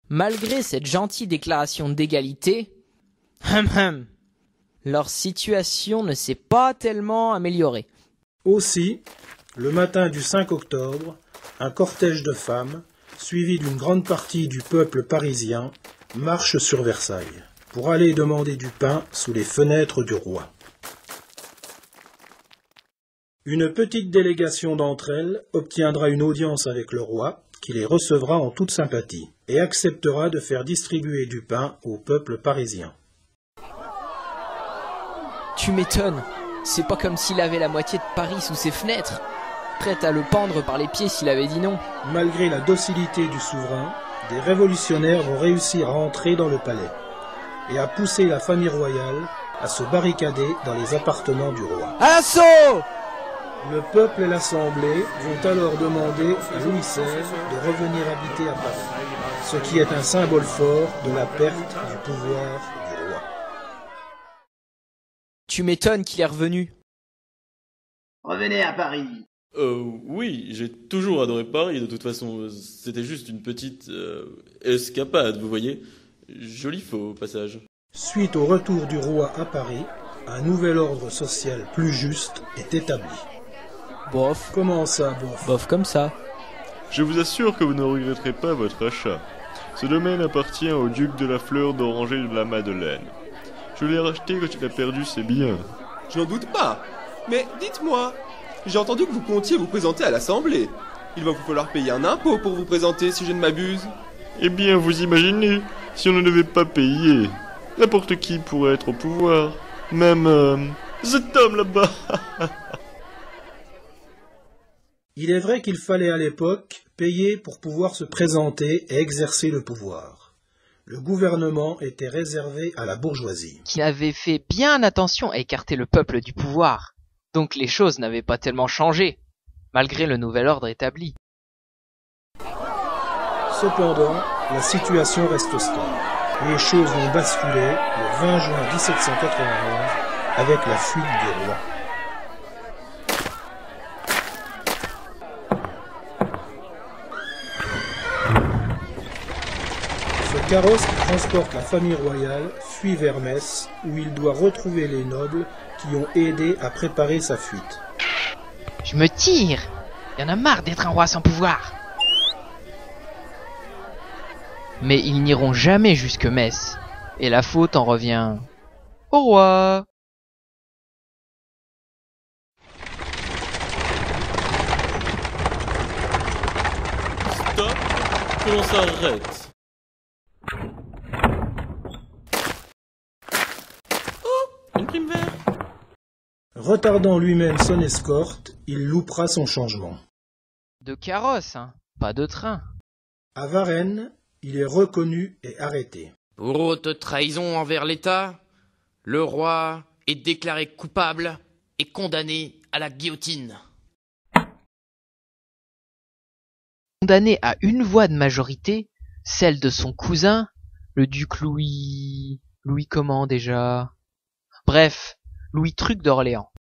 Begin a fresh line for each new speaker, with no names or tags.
Malgré cette gentille déclaration d'égalité, leur situation ne s'est pas tellement améliorée.
Aussi, le matin du 5 octobre, un cortège de femmes, suivi d'une grande partie du peuple parisien, marche sur Versailles pour aller demander du pain sous les fenêtres du roi. Une petite délégation d'entre elles obtiendra une audience avec le roi, qui les recevra en toute sympathie, et acceptera de faire distribuer du pain au peuple parisien.
Tu m'étonnes, c'est pas comme s'il avait la moitié de Paris sous ses fenêtres, prêt à le pendre par les pieds s'il avait dit non.
Malgré la docilité du souverain, des révolutionnaires vont réussir à entrer dans le palais et à pousser la famille royale à se barricader dans les appartements du roi.
À l'assaut!
Le peuple et l'Assemblée vont alors demander à Louis XVI de revenir habiter à Paris, ce qui est un symbole fort de la perte du pouvoir du roi.
Tu m'étonnes qu'il est revenu.
Revenez à Paris.
Oui, j'ai toujours adoré Paris, de toute façon. C'était juste une petite escapade, vous voyez. Joli faux, au passage.
Suite au retour du roi à Paris, un nouvel ordre social plus juste est établi.
Bof.
Comment ça, bof?
Bof comme ça.
Je vous assure que vous ne regretterez pas votre achat. Ce domaine appartient au duc de la Fleur d'Oranger de la Madeleine. Je l'ai racheté quand il a perdu ses biens.
Je n'en doute pas. Mais dites-moi, j'ai entendu que vous comptiez vous présenter à l'Assemblée. Il va vous falloir payer un impôt pour vous présenter, si je ne m'abuse.
Eh bien, vous imaginez, si on ne devait pas payer, n'importe qui pourrait être au pouvoir. Même cet homme là-bas.
Il est vrai qu'il fallait à l'époque payer pour pouvoir se présenter et exercer le pouvoir. Le gouvernement était réservé à la bourgeoisie.
Qui avait fait bien attention à écarter le peuple du pouvoir. Donc les choses n'avaient pas tellement changé, malgré le nouvel ordre établi.
Cependant, la situation reste stable. Les choses vont basculer le 20 juin 1791 avec la fuite du roi. Ce carrosse qui transporte la famille royale fuit vers Metz, où il doit retrouver les nobles qui ont aidé à préparer sa fuite.
Je me tire. Y en a marre d'être un roi sans pouvoir. Mais ils n'iront jamais jusque Metz, et la faute en revient au roi.
Stop, que l'on s'arrête. Oh, une prime verte.
Retardant lui-même son escorte, il loupera son changement.
De carrosse, hein, pas de train.
À Varennes, il est reconnu et arrêté.
Pour haute trahison envers l'État, le roi est déclaré coupable et condamné à la guillotine.
Condamné à une voix de majorité, celle de son cousin, le duc Louis... Louis comment déjà? Bref, Louis Truc d'Orléans.